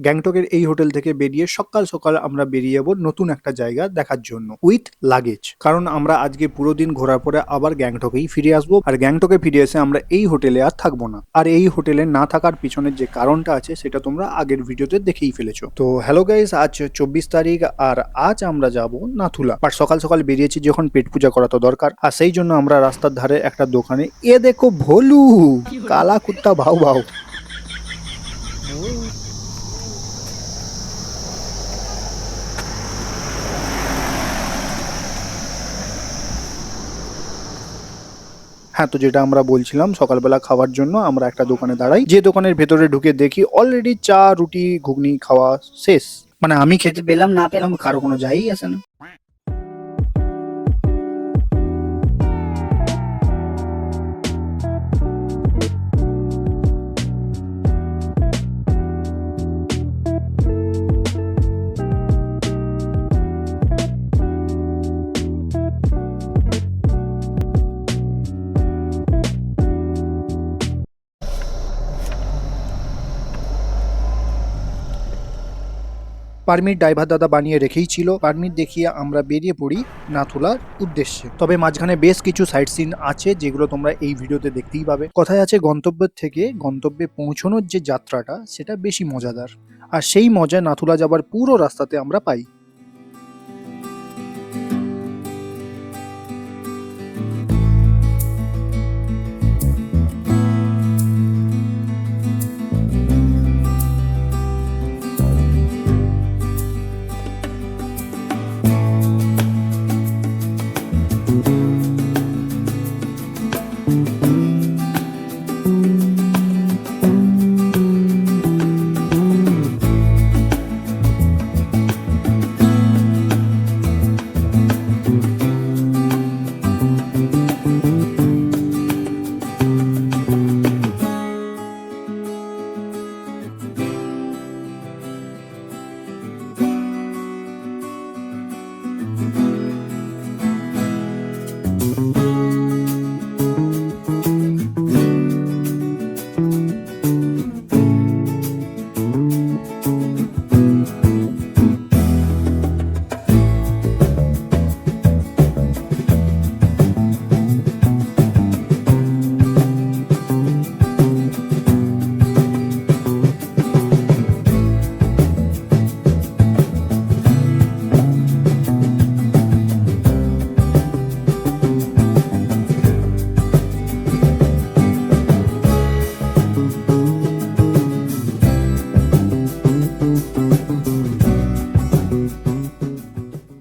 গ্যাংটকের এই হোটেল থেকে বেরিয়ে সকাল সকাল আমরা বেরিয়ে যাবো নতুন একটা জায়গা দেখার জন্য উইথ লাগেজ, কারণ আমরা আজকে পুরো দিন ঘোরার পরে আবার গ্যাংটকেই ফিরে আসবো। আর গ্যাংটকে ফিরে এসে আমরা এই হোটেলে আর থাকবো না। আর এই হোটেলে না থাকার পিছনের যে কারণটা আছে সেটা তোমরা আগের ভিডিওতে দেখেই ফেলেছো। তো হ্যালো গাইস, আজ 24 তারিখ আর আজ আমরা যাব নাথুলা। বাট সকাল সকাল বেরিয়েছি যখন পেট পূজা করা তো দরকার, আর সেই জন্য আমরা রাস্তার ধারে একটা দোকানে এ দেখো ভোলু কালা কুত্তা ভাও ভাও। হ্যাঁ, তো যেটা আমরা বলছিলাম, সকালবেলা খাওয়ার জন্য আমরা একটা দোকানে দাঁড়াই, যে দোকানের ভেতরে ঢুকে দেখি অলরেডি চা রুটি ঘুগনি খাওয়া শেষ। মানে আমি খেতে পেলাম না পেলাম কারো কোনো যাই আসে না। পারমিট ড্রাইভার দাদা বানিয়ে রেখেই ছিল। পারমিট দেখিয়ে আমরা বেরিয়ে পড়ি নাথুলার উদ্দেশ্যে। তবে মাঝখানে বেশ কিছু সাইট সিন আছে যেগুলো তোমরা এই ভিডিওতে দেখতেই পাবে। কথায় আছে গন্তব্যের থেকে গন্তব্যে পৌঁছানোর যে যাত্রাটা সেটা বেশি মজাদার, আর সেই মজা নাথুলা যাবার পুরো রাস্তাতে আমরা পাই।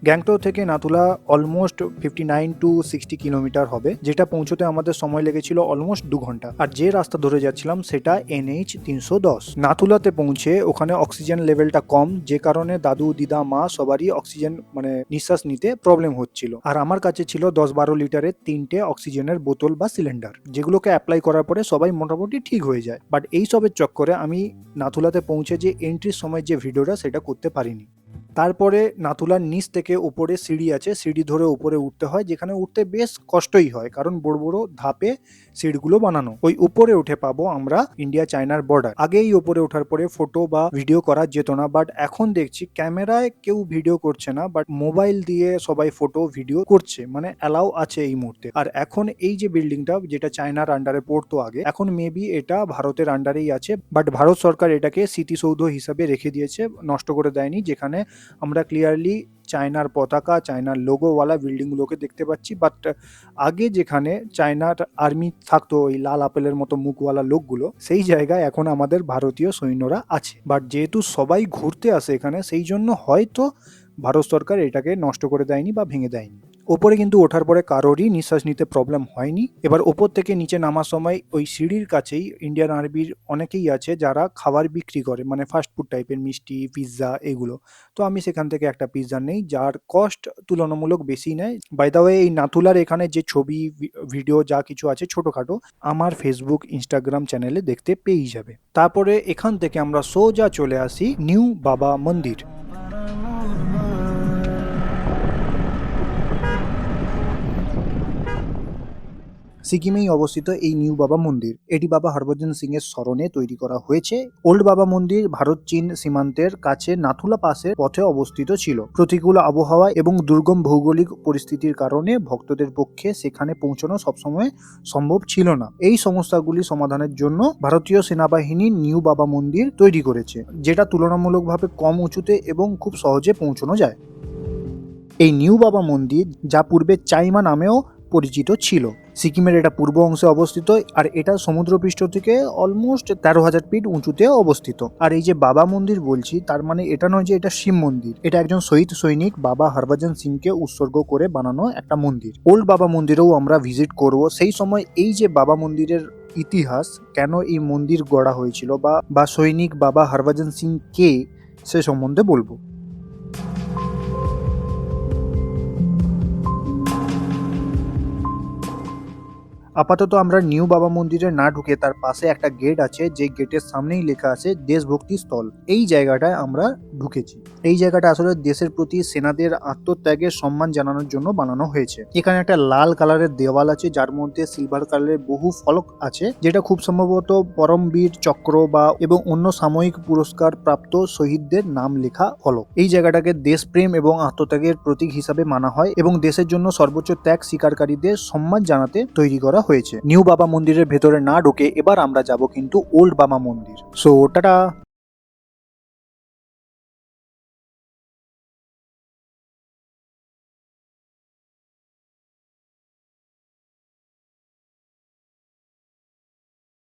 গ্যাংটক থেকে নাথুলা অলমোস্ট 59 to 60 কিলোমিটার হবে, যেটা পৌঁছতে আমাদের সময় লেগেছিল অলমোস্ট 2 ঘন্টা। আর যে রাস্তা ধরে যাচ্ছিলাম সেটা NH 310। নাথুলাতে পৌঁছে ওখানে অক্সিজেন লেভেলটা কম, যে কারণে দাদু দিদা মা সবারই অক্সিজেন মানে নিঃশ্বাস নিতে প্রবলেম হচ্ছিল। আর আমার কাছে ছিল 10-12 লিটারের 3টে অক্সিজেনের বোতল বা সিলিন্ডার, যেগুলোকে অ্যাপ্লাই করার পরে সবাই মোটামুটি ঠিক হয়ে যায়। বাট এই সবের চক্করে আমি নাথুলাতে পৌঁছে যে এন্ট্রির সময় যে ভিডিওটা সেটা করতে পারিনি। তারপরে নাথুলার নিচ থেকে উপরে সিঁড়ি আছে, সিঁড়ি ধরে উপরে উঠতে হয়, যেখানে উঠতে বেশ কষ্টই হয় কারণ বড় বড় ধাপে সিঁড়িগুলো বানানো। ওই উপরে উঠে পাবো আমরা ইন্ডিয়া চায়নার বর্ডার। আগে এই উপরে ওঠার পরে ফটো বা ভিডিও করা যেত না, বাট এখন দেখছি ক্যামেরায় কেউ ভিডিও করছে না, বাট মোবাইল দিয়ে সবাই ফটো ভিডিও করছে, মানে অ্যালাউ আছে এই মুহূর্তে। আর এখন এই যে বিল্ডিংটা যেটা চায়নার আন্ডারে পড়তো আগে, এখন মেবি এটা ভারতের আন্ডারেই আছে, বাট ভারত সরকার এটাকে স্মৃতিসৌধ হিসাবে রেখে দিয়েছে, নষ্ট করে দেয়নি, যেখানে আমরা ক্লিয়ারলি চায়নার পতাকা চায়নার লোগোওয়ালা বিল্ডিংগুলোকে দেখতে পাচ্ছি। বাট আগে যেখানে চায়নার আর্মি থাকতো ওই লাল আপেলের মতো মুখওয়ালা লোকগুলো, সেই জায়গায় এখন আমাদের ভারতীয় সৈন্যরা আছে। বাট যেহেতু সবাই ঘুরতে আসে এখানে, সেই জন্য হয়তো ভারত সরকার এটাকে নষ্ট করে দেয়নি বা ভেঙে দেয়নি। ওপরে কিন্তু ওঠার পরে কারোরই নিঃশ্বাস নিতে প্রবলেম হয়নি। এবার ওপর থেকে নিচে নামার সময় ওই সিঁড়ির কাছেই ইন্ডিয়ান আর্মির অনেকেই আছে যারা খাবার বিক্রি করে, মানে ফাস্ট ফুড টাইপের মিষ্টি পিৎজা এগুলো। তো আমি সেখান থেকে একটা পিৎজা নেই, যার কস্ট তুলনামূলক বেশি নেয়। বাই দ্য ওয়ে, এই নাথুলার এখানে যে ছবি ভিডিও যা কিছু আছে ছোটখাটো, আমার ফেসবুক ইনস্টাগ্রাম চ্যানেলে দেখতে পেয়েই যাবে। তারপরে এখান থেকে আমরা সোজা চলে আসি নিউ বাবা মন্দির। সিকিমেই অবস্থিত এই নিউ বাবা মন্দির। এটি বাবা হরভজন সিং এর স্মরণে তৈরি করা হয়েছে। ওল্ড বাবা মন্দির ভারত চীন সীমান্তের কাছে নাথুলা পাসের পথে অবস্থিত ছিল। প্রতিকূল আবহাওয়া এবং দুর্গম ভৌগোলিক পরিস্থিতির কারণে ভক্তদের পক্ষে সেখানে পৌঁছানো সবসময় সম্ভব ছিল না। এই সমস্যাগুলি সমাধানের জন্য ভারতীয় সেনাবাহিনী নিউ বাবা মন্দির তৈরি করেছে, যেটা তুলনামূলকভাবে কম উঁচুতে এবং খুব সহজে পৌঁছানো যায়। এই নিউ বাবা মন্দির, যা পূর্বে চাইমা নামেও পরিচিত ছিল, সিকিমের এটা পূর্ব অংশে অবস্থিত, আর এটা সমুদ্রপৃষ্ঠ থেকে অলমোস্ট 13,000 ফিট উঁচুতে অবস্থিত। আর এই যে বাবা মন্দির বলছি, তার মানে এটা নয় যে এটা শিব মন্দির, এটা একজন শহীদ সৈনিক বাবা হরভজন সিংকে উৎসর্গ করে বানানো একটা মন্দির। ওল্ড বাবা মন্দিরেও আমরা ভিজিট করব। সেই সময় এই যে বাবা মন্দিরের ইতিহাস, কেন এই মন্দির গড়া হয়েছিল বা সৈনিক বাবা হরভজন সিং কে, সে সম্বন্ধে বলবো। আপাতত আমরা নিউ বাবা মন্দিরে না ঢুকে তার পাশে একটা গেট আছে, যে গেটের সামনেই লেখা আছে দেশভক্তি স্থল। এই জায়গাটায় আমরা ঢুকেছি। এই জায়গাটা আসলে দেশের প্রতি সেনাদের আত্মত্যাগের সম্মান জানানোর জন্য বানানো হয়েছে। এখানে একটা লাল কালারের দেওয়াল আছে, যার মধ্যে সিলভার কালারের বহু ফলক আছে, যেটা খুব সম্ভবত পরমবীর চক্র এবং অন্য সাময়িক পুরস্কার প্রাপ্ত শহীদদের নাম লেখা ফলক। এই জায়গাটাকে দেশপ্রেম এবং আত্মত্যাগের প্রতীক হিসাবে মানা হয় এবং দেশের জন্য সর্বোচ্চ ত্যাগ স্বীকারকারীদের সম্মান জানাতে তৈরি করা হয়েছে। নিউ বাবা মন্দিরের ভেতরে না ঢুকে এবার আমরা যাব কিন্তু ওল্ড বাবা মন্দির। So tata.